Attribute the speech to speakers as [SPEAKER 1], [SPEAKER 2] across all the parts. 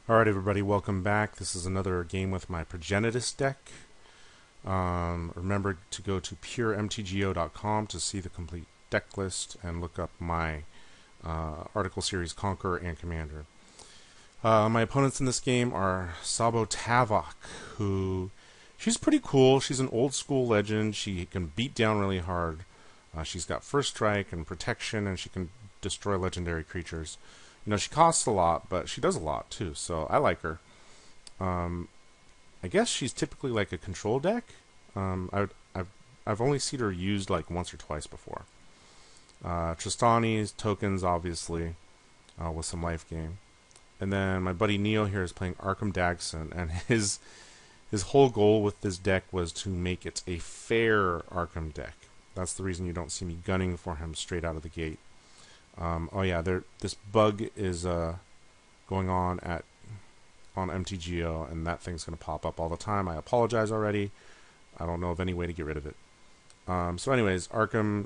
[SPEAKER 1] Alright everybody, welcome back. This is another game with my Progenitus deck. Remember to go to puremtgo.com to see the complete deck list and look up my article series Conqueror and Commander. My opponents in this game are Tsabo Tavoc, who she's pretty cool. She's an old school legend. She can beat down really hard. She's got first strike and protection, and she can destroy legendary creatures. You know, she costs a lot, but she does a lot too, so I like her. I guess she's typically like a control deck. I've only seen her used like once or twice before. Trostani's tokens, obviously, with some life gain. And then my buddy Neo here is playing Arcum Dagson, and his whole goal with this deck was to make it a fair Arcum deck. That's the reason you don't see me gunning for him straight out of the gate. Oh yeah, this bug is going on on MTGO, and that thing's going to pop up all the time. I apologize already. I don't know of any way to get rid of it. So anyways, Arcum,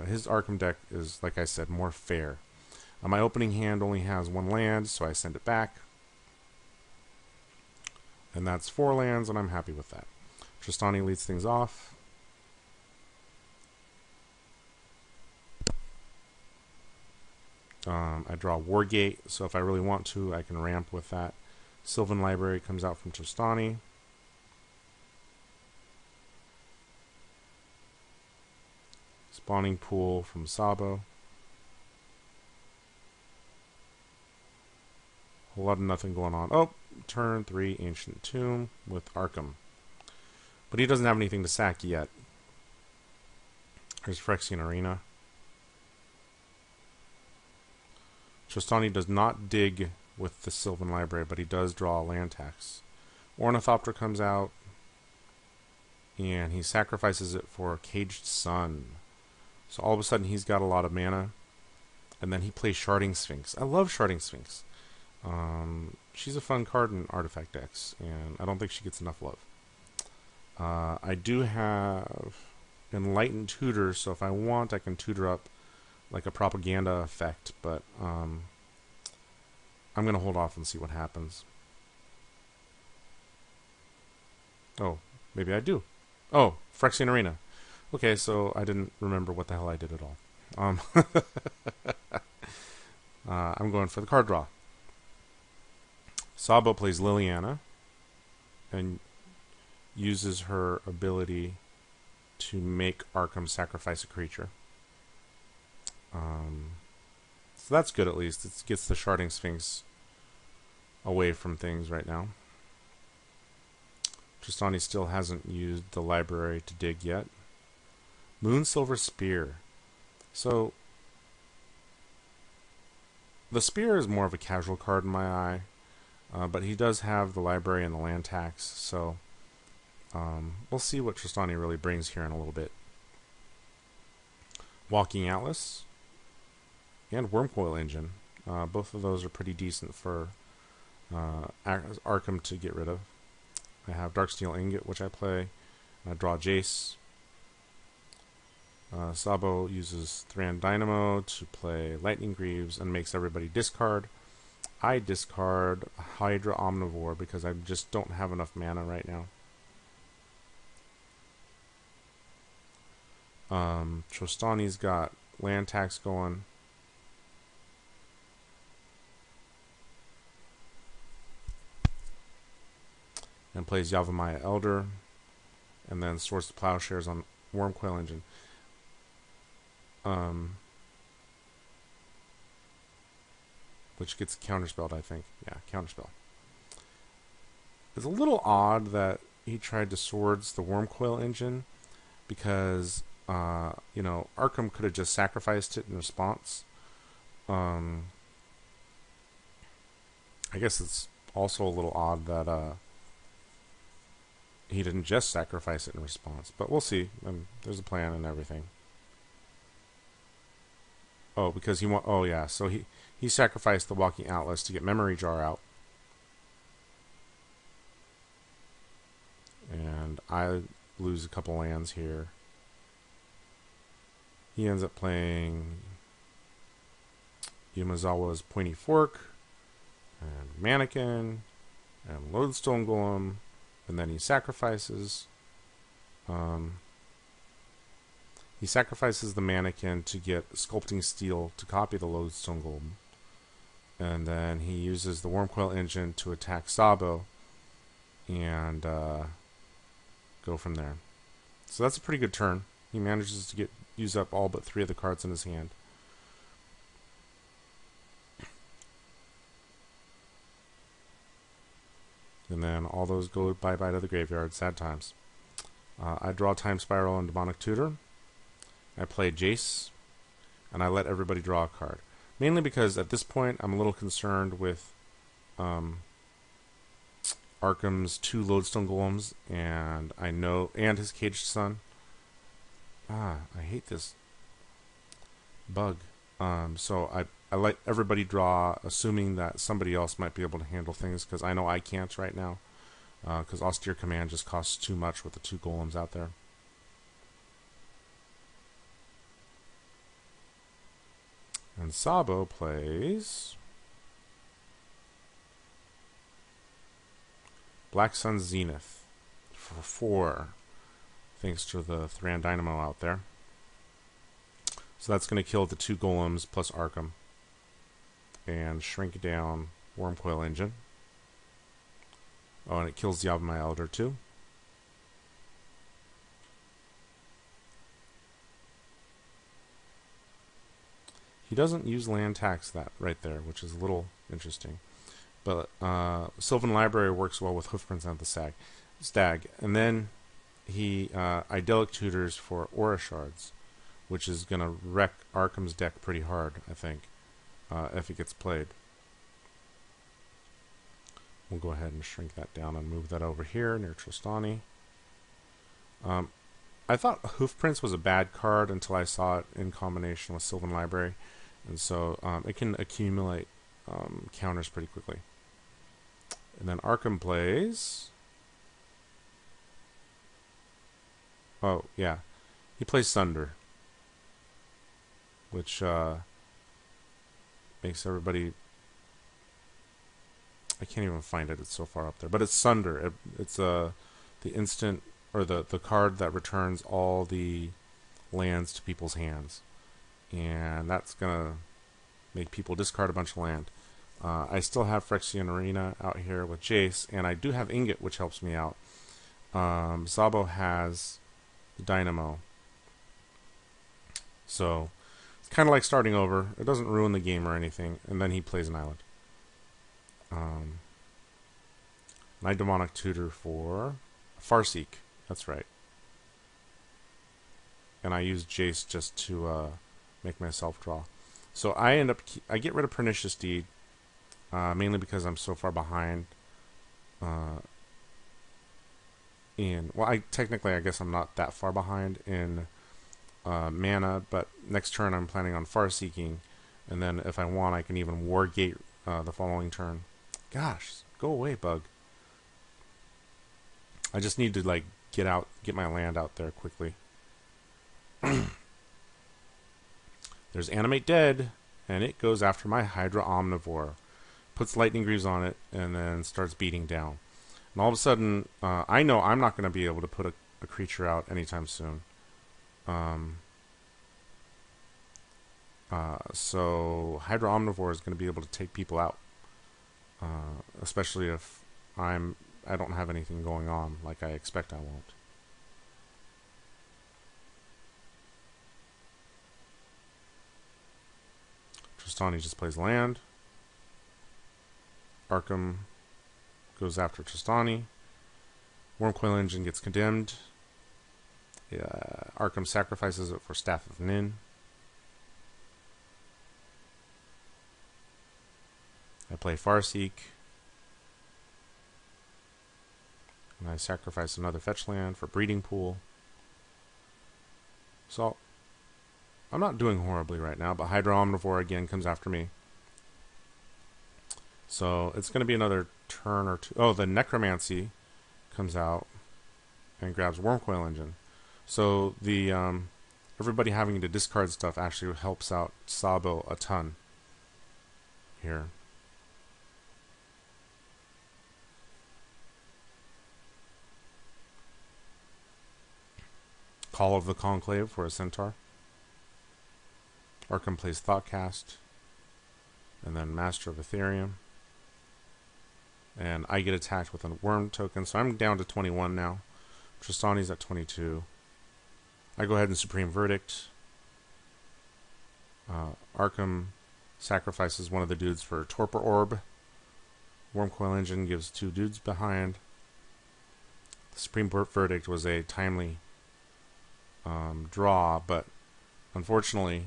[SPEAKER 1] his Arcum deck is, like I said, more fair. My opening hand only has one land, so I send it back. And that's 4 lands, and I'm happy with that. Trostani leads things off. I draw Wargate, so if I really want to, I can ramp with that. Sylvan Library comes out from Trostani. Spawning Pool from Tsabo. A lot of nothing going on. Oh, turn 3 Ancient Tomb with Arcum. But he doesn't have anything to sack yet. There's Phyrexian Arena. Trostani does not dig with the Sylvan Library, but he does draw a land tax. Ornithopter comes out, and he sacrifices it for Caged Sun. So all of a sudden he's got a lot of mana, and then he plays Sharding Sphinx. I love Sharding Sphinx. She's a fun card in artifact decks, and I don't think she gets enough love. I do have Enlightened Tutor, so if I want, I can tutor up like a propaganda effect, but I'm going to hold off and see what happens. Oh, maybe I do. Oh, Phyrexian Arena. Okay, so I didn't remember what the hell I did at all. I'm going for the card draw. Tsabo plays Liliana and uses her ability to make Arcum sacrifice a creature. So that's good at least. It gets the Sharding Sphinx away from things right now. Trostani still hasn't used the library to dig yet. Moonsilver Spear. So the Spear is more of a casual card in my eye, but he does have the library and the land tax, so we'll see what Trostani really brings here in a little bit. Walking Atlas and Wormcoil Engine. Both of those are pretty decent for Arcum to get rid of. I have Darksteel Ingot, which I play. I draw Jace. Tsabo uses Thran Dynamo to play Lightning Greaves and makes everybody discard. I discard Hydra Omnivore because I just don't have enough mana right now. Trostani's got land tax going. And plays Yavimaya Elder, and then Swords to Plowshares on Wormcoil Engine. Which gets counterspelled, I think. Yeah, counterspell. It's a little odd that he tried to Swords the Wormcoil Engine, because, you know, Arcum could have just sacrificed it in response. I guess it's also a little odd that, he didn't just sacrifice it in response, but we'll see. There's a plan and everything. Oh, because he oh yeah, so he sacrificed the Walking Atlas to get Memory Jar out, and I lose a couple lands here. He ends up playing Yumazawa's Pointy Fork and Mannequin and Lodestone Golem, and then he sacrifices. He sacrifices the Mannequin to get Sculpting Steel to copy the Lodestone Golem, and then he uses the Wormcoil Engine to attack Tsabo and go from there. So that's a pretty good turn. He manages to use up all but 3 of the cards in his hand. And then all those go bye-bye to the graveyard. Sad times. I draw Time Spiral and Demonic Tutor. I play Jace. And I let everybody draw a card. Mainly because at this point I'm a little concerned with Arcum's 2 Lodestone Golems. And and his Caged Sun. I hate this bug. So I let everybody draw, assuming that somebody else might be able to handle things, because I know I can't right now, because Austere Command just costs too much with the 2 golems out there. And Tsabo plays Black Sun Zenith for 4, thanks to the Thran Dynamo out there. So that's going to kill the 2 golems plus Arcum. And shrink down Wormcoil Engine. Oh, and it kills the Yavimaya Elder too. He doesn't use land tax that right there, which is a little interesting. But Sylvan Library works well with Hoofprints and the Stag. And then he Idyllic Tutors for Aura Shards, which is going to wreck Arcum's deck pretty hard, I think. If it gets played. We'll go ahead and shrink that down and move that over here near Trostani. I thought Hoofprints was a bad card until I saw it in combination with Sylvan Library, and so it can accumulate counters pretty quickly. And then Arcum plays... Oh, yeah. He plays Sunder, which... makes everybody... I can't even find it. It's so far up there. But it's Sunder. It's the instant, or the card that returns all the lands to people's hands. And that's going to make people discard a bunch of land. I still have Phyrexian Arena out here with Jace, and I do have Ingot, which helps me out. Tsabo has the Dynamo. So... it's kind of like starting over. It doesn't ruin the game or anything. And then he plays an island. And I Demonic Tutor for Farseek. That's right. And I use Jace just to make myself draw. So I I get rid of Pernicious Deed, mainly because I'm so far behind. Well, technically I guess I'm not that far behind in mana, but next turn I'm planning on Farseeking, and then if I want I can even Wargate the following turn. Gosh, go away, bug. I just need to get my land out there quickly. There's Animate Dead, and it goes after my Hydra Omnivore, puts Lightning Greaves on it, and then starts beating down. And all of a sudden, I know I'm not going to be able to put a creature out anytime soon. So Hydra Omnivore is going to be able to take people out, especially if I don't have anything going on like I expect I won't. Trostani just plays land. Arcum goes after Trostani. Wormcoil Engine gets condemned. Arcum sacrifices it for Staff of Nin. I play Farseek. And I sacrifice another fetch land for Breeding Pool. So, I'm not doing horribly right now, but Hydra Omnivore again comes after me. So, it's going to be another turn or two. Oh, the Necromancy comes out and grabs Wormcoil Engine. So, the everybody having to discard stuff actually helps out Tsabo a ton here. Call of the Conclave for a Centaur. Arcum plays Thoughtcast. And then Master of Ethereum. And I get attacked with a worm token, so I'm down to 21 now. Trostani's at 22. I go ahead and Supreme Verdict. Arcum sacrifices one of the dudes for Torpor Orb. Wormcoil Engine gives 2 dudes behind. The Supreme Verdict was a timely draw, but unfortunately,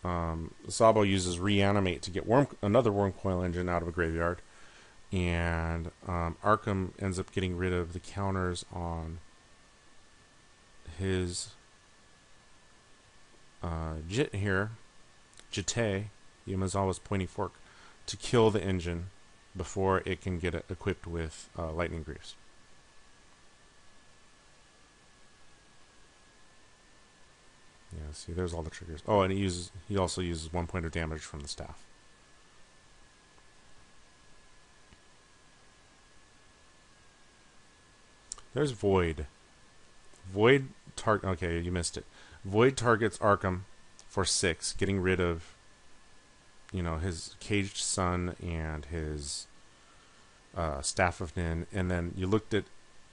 [SPEAKER 1] Tsabo uses Reanimate to get another Wormcoil Engine out of a graveyard, and Arcum ends up getting rid of the counters on his Jit here, Jite, Yamazawa's Pointy Fork, to kill the engine before it can get equipped with Lightning Greaves. Yeah, see, there's all the triggers. Oh, and he also uses 1 point of damage from the staff. There's Void. Okay, you missed it. Void targets Arcum for 6, getting rid of, his Caged Sun and his Staff of Nin, and then you looked at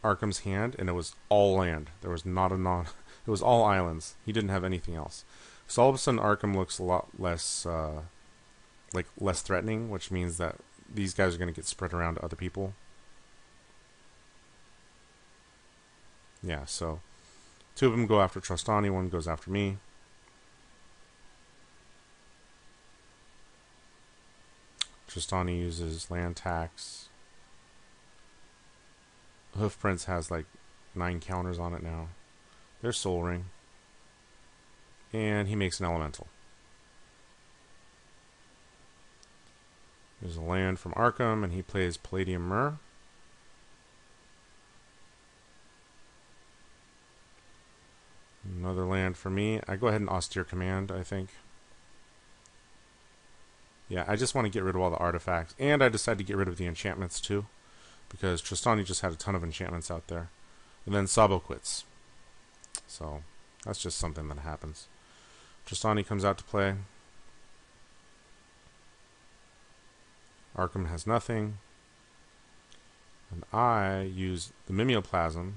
[SPEAKER 1] Arcum's hand, and it was all land. There was not a it was all islands. He didn't have anything else. So all of a sudden, Arcum looks a lot less, less threatening, which means that these guys are going to get spread around to other people. Yeah, so 2 of them go after Trostani, 1 goes after me. Trostani uses land tax. Hoofprints has like 9 counters on it now. There's Soul Ring. And he makes an elemental. There's a land from Arcum, and he plays Palladium Myrrh. Another land for me. I go ahead and Austere Command, I think. Yeah, I just want to get rid of all the artifacts. And I decided to get rid of the enchantments too, because Trostani just had a ton of enchantments out there. And then Tsabo quits. So, that's just something that happens. Trostani comes out to play. Arcum has nothing. And I use the Mimeoplasm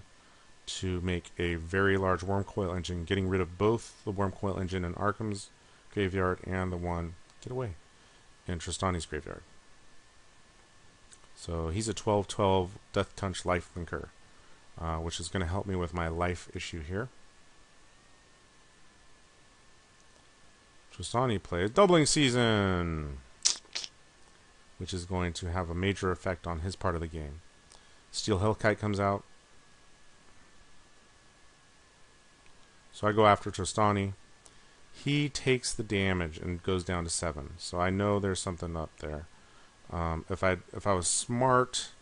[SPEAKER 1] to make a very large Wormcoil Engine, getting rid of both the Wormcoil Engine in Arcum's graveyard and the one, get away, in Trostani's graveyard. So he's a 12/12 Death Touch Life Linker, which is going to help me with my life issue here. Trostani plays Doubling Season, which is going to have a major effect on his part of the game. Steel Hellkite comes out. So I go after Trostani. He takes the damage and goes down to 7. So I know there's something up there. If I was smart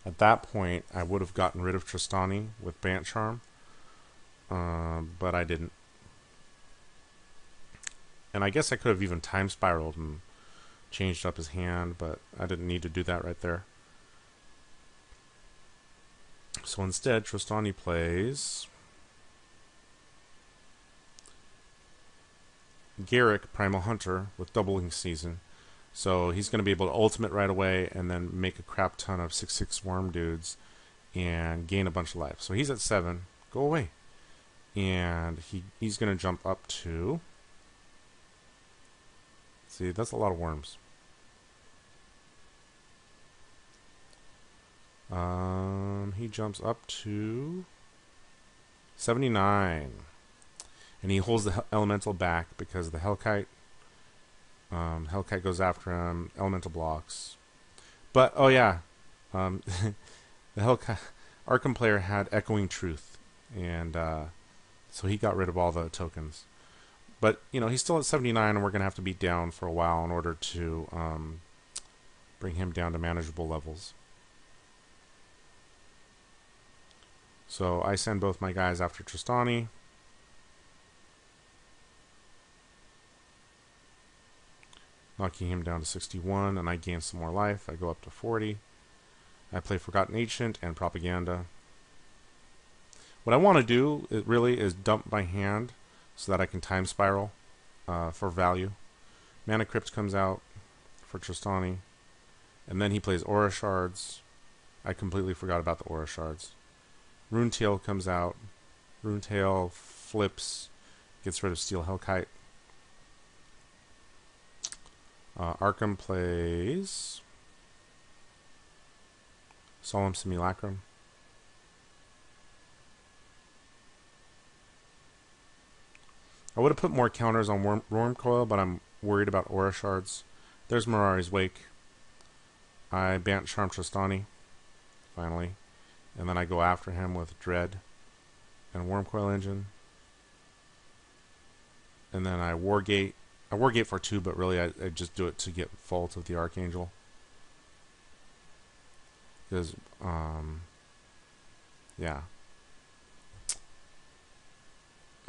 [SPEAKER 1] at that point, I would have gotten rid of Trostani with Bant Charm, but I didn't. And I guess I could have even time spiraled and changed up his hand, but I didn't need to do that right there. So instead, Trostani plays Garrick, Primal Hunter, with Doubling Season. So he's going to be able to ultimate right away and then make a crap ton of 6/6 worm dudes and gain a bunch of life. So he's at 7. Go away. And he's going to jump up to... See, that's a lot of worms. He jumps up to 79. And he holds the elemental back because the Hellkite goes after him, elemental blocks. But, oh yeah, the Hellkite Arcum player had Echoing Truth, and so he got rid of all the tokens. But, he's still at 79, and we're going to have to beat down for a while in order to bring him down to manageable levels. So I send both my guys after Trostani. Knocking him down to 61, and I gain some more life. I go up to 40. I play Forgotten Ancient and Propaganda. What I want to do really is dump my hand so that I can time spiral for value. Mana Crypt comes out for Trostani, and then he plays Aura Shards. I completely forgot about the Aura Shards. Runetail comes out. Runetail flips, gets rid of Steel Hellkite. Arcum plays Solemn Simulacrum. I would have put more counters on Wormcoil, but I'm worried about Aura Shards. There's Mirari's Wake. I bant Charm Trostani, finally. And then I go after him with Dread and Wormcoil Engine. And then I Wargate. I Wargate for 2, but really I just do it to get Fault of the Archangel. Because, yeah.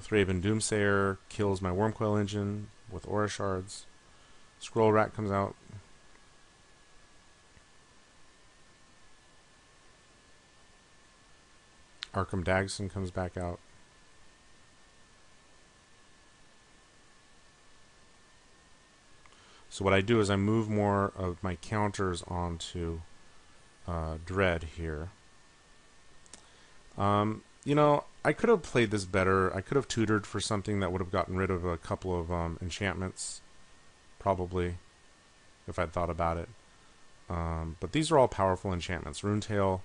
[SPEAKER 1] Thraben Doomsayer kills my Wormcoil Engine with Aura Shards. Scroll Rat comes out. Arcum Dagson comes back out. So what I do is I move more of my counters onto Dread here. You know, I could have played this better. I could have tutored for something that would have gotten rid of a couple of enchantments, probably, if I'd thought about it. But these are all powerful enchantments. Runetail,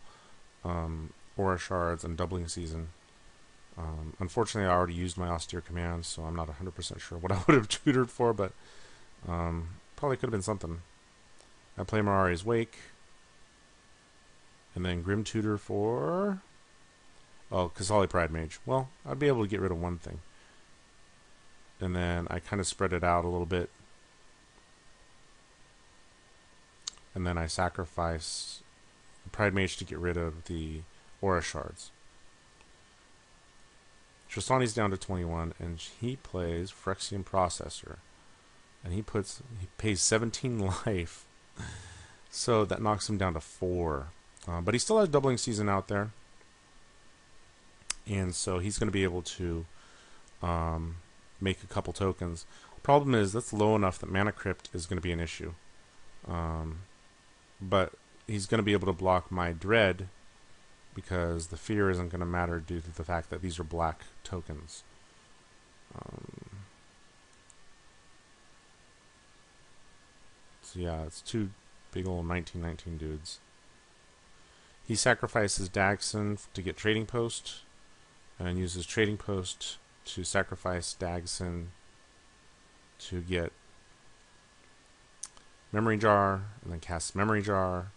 [SPEAKER 1] Aura Shards, and Doubling Season. Unfortunately, I already used my Austere Command, so I'm not 100% sure what I would have tutored for, but probably could have been something. I play Mirari's Wake, and then Grim Tutor for... Oh, Kasali Pride Mage. Well, I'd be able to get rid of one thing. And then I kind of spread it out a little bit. And then I sacrifice Pride Mage to get rid of the Aura Shards. Trostani's down to 21, and he plays Phyrexian Processor. And he pays 17 life. So that knocks him down to 4. But he still has Doubling Season out there. And so he's going to be able to make a couple tokens. Problem is, that's low enough that Mana Crypt is going to be an issue. But he's going to be able to block my Dread, because the fear isn't going to matter due to the fact that these are black tokens. So yeah, it's two big old 1919 dudes. He sacrifices Dagson to get Trading Post, and uses Trading Post to sacrifice Dagson to get Memory Jar, and then casts Memory Jar.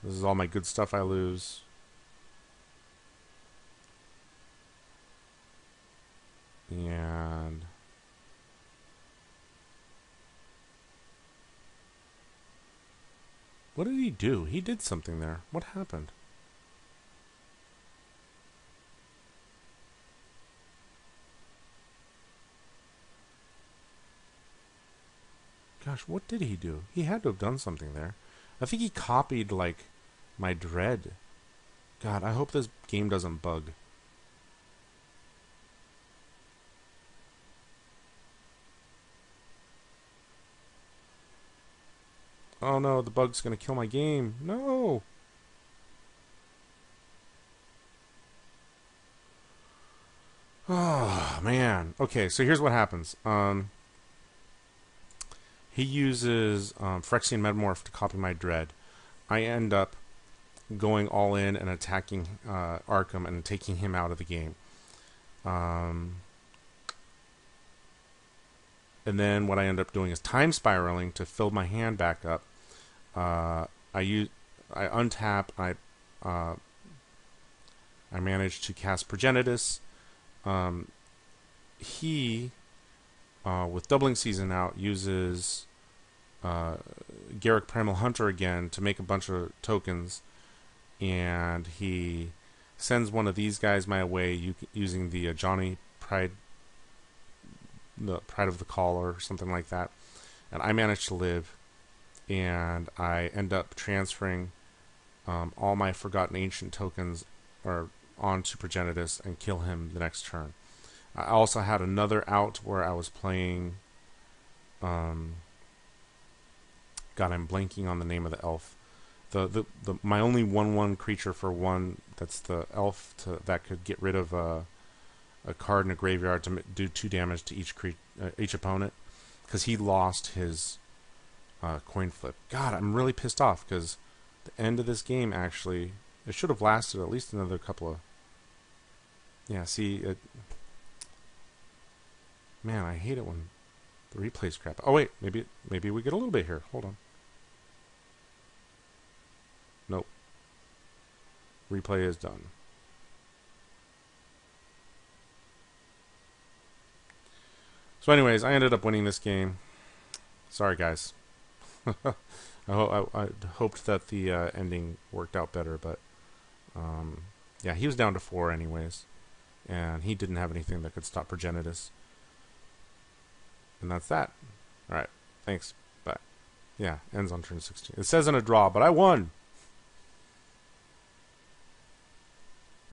[SPEAKER 1] This is all my good stuff I lose. And what did he do? He did something there. What happened? Gosh, what did he do? He had to have done something there. I think he copied, like, my Dread. God, I hope this game doesn't bug. Oh no, the bug's gonna kill my game. No! Oh, man. Okay, so here's what happens. He uses Phyrexian Metamorph to copy my Dread. I end up going all in and attacking Arcum and taking him out of the game. And then what I end up doing is time spiraling to fill my hand back up. I untap. I manage to cast Progenitus. He, with Doubling Season out, uses Garruk Primal Hunter again to make a bunch of tokens, and he sends one of these guys my way using the Johnny Pride, the Pride of the Call or something like that, and I manage to live, and I end up transferring all my Forgotten Ancient tokens, or onto Progenitus and kill him the next turn. I also had another out where I was playing. God, I'm blanking on the name of the elf. My only 1/1 creature for one, that's the elf that could get rid of a card in a graveyard to do 2 damage to each opponent, because he lost his coin flip. God, I'm really pissed off because the end of this game, actually, it should have lasted at least another couple of... Yeah, see, man, I hate it when the replay's crap. Oh wait, maybe we get a little bit here. Hold on. Nope. Replay is done. So anyways, I ended up winning this game. Sorry, guys. I hoped that the ending worked out better, but yeah, he was down to 4 anyways, and he didn't have anything that could stop Progenitus. And that's that. Alright, thanks. Bye. Yeah, ends on turn 16. It says in a draw, but I won!